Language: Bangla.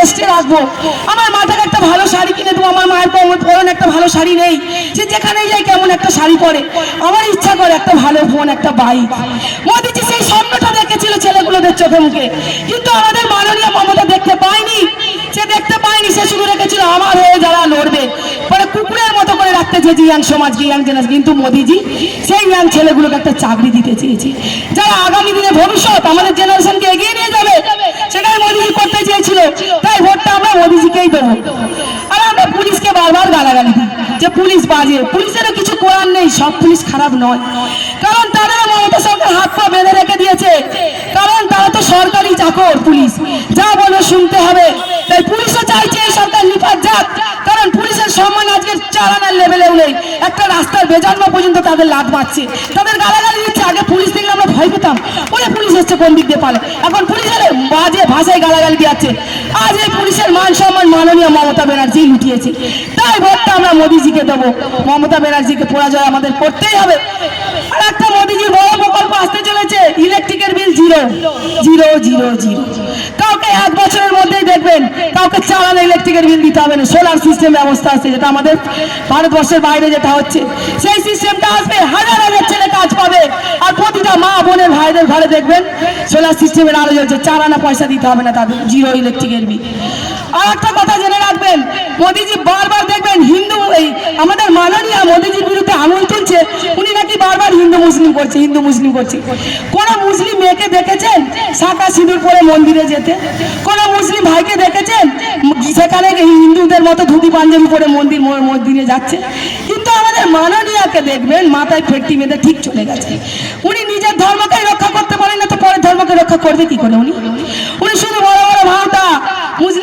রেস্টে রাখবো, আমার মাথায় একটা ভালো শাড়ি কিনে দেবো, আমার মায়ের পরনে একটা ভালো শাড়ি নেই, সে যেখানেই যায় কেমন একটা শাড়ি পরে, আমার ইচ্ছা করে একটা ভালো ফোন, একটা বাইক। মোদিজি সেই স্বপ্নটা দেখেছিল ছেলেগুলোদের চোখে মুখে, কিন্তু আমাদের মাননীয় মমতা দেখতে পায়নি, সে দেখতে পায়নি, সে শুধু রেখেছিল আমার হয়ে যারা লড়বে, পরে কুকুরের মতো করে রাখতে চেয়েছে ইয়াং সমাজকে, ইয়াং জেনারেশন। কিন্তু মোদিজি সেই ইয়াং ছেলেগুলোকে একটা চাকরি দিতে চেয়েছে, যারা আগামী দিনে ভবিষ্যৎ আমাদের জেনারেশনকে এগিয়ে নিয়ে যাবে, সেটাই মোদিজি করতে চেয়েছিল। তাই ভোটটা আমরা মোদিজিকেই দেবো। আর আমরা পুলিশকে বারবার গালাগালি দিই যে পুলিশ বাজে, পুলিশেরও কিছু করার নেই, সব পুলিশ খারাপ নয়, কারণ তাদেরও মমতা সরকার হাত পা বেঁধে রেখে দিয়েছে, কারণ তারা তো সরকারি চাকর, পুলিশ যা বলে শুনতে হবে। তাই পুলিশও চাইছে এই সরকার নিপাত যাক, কারণ পুলিশের সম্মান আজকে চালানোর লেভেলেও নেই, একটা রাস্তার বেজন্ম পর্যন্ত তাদের লাত মারছে, তাদের গালাগালি দিচ্ছে। আগে পুলিশ দেখলে আমরা ভয় পেতাম, ওরে পুলিশ এসছে কোন দিক দিয়ে পালে, এখন পুলিশ এলে বাজে ভাষায় গালাগালি দিচ্ছে। আজ এই পুলিশের মান সম্মান মাননীয় মমতা ব্যানার্জি লুটিয়েছে। তাই ভোটটা আমরা মোদিজিকে দেবো, মমতা ব্যানার্জিকে পরাজয় আমাদের করতেই হবে। আর একটা মোদিজির বড় প্রকল্প আসতে চলেছে, ইলেকট্রিকের বিল জিরো জিরো জিরো জিরো। কাউকে 1 বছরের মধ্যেই দেখবেন কাউকে চালানো ইলেকট্রিকের বিল দিতে হবে না। সোলার সিস্টেম ব্যবস্থা আছে, যেটা আমাদের ভারতবর্ষের বাইরে যেটা হচ্ছে, সেই সিস্টেমটা আসবে, হাজার হাজার ছেলে কাজ পাবে। আর প্রতিটা মা বোনের ভাইদের ঘরে দেখবেন সোলার সিস্টেমের আলো জ্বলছে, 4 আনা পয়সা দিতে হবে না তাদের, জিরো ইলেকট্রিকের বিল। আর একটা কথা জেনে রাখবেন, মোদিজি বারবার দেখবেন হিন্দু, এই আমাদের মাননীয় মোদিজির বিরুদ্ধে আঙুল তুলছে, উনি নাকি বারবার হিন্দু মুসলিম করছে, হিন্দু মুসলিম করছে। কোন মুসলিম মেয়েকে দেখেছেন শাঁখা সিঁদুর পরে মন্দিরে যেতে? কোন মুসলিম ভাইকে দেখেছেন সেখানে হিন্দুদের মতো ধুতি পাঞ্জাবি পরে মন্দিরে যাচ্ছে? কিন্তু আমাদের মাননীয়কে দেখবেন মাথায় ফেটটি বেঁধে ঠিক চলে গেছে। উনি নিজের ধর্মকে রক্ষা করতে পারেন না, তো পরের ধর্মকে রক্ষা করবে কি করে? উনি শুধু বড় বড় ভাওতা মুসলিম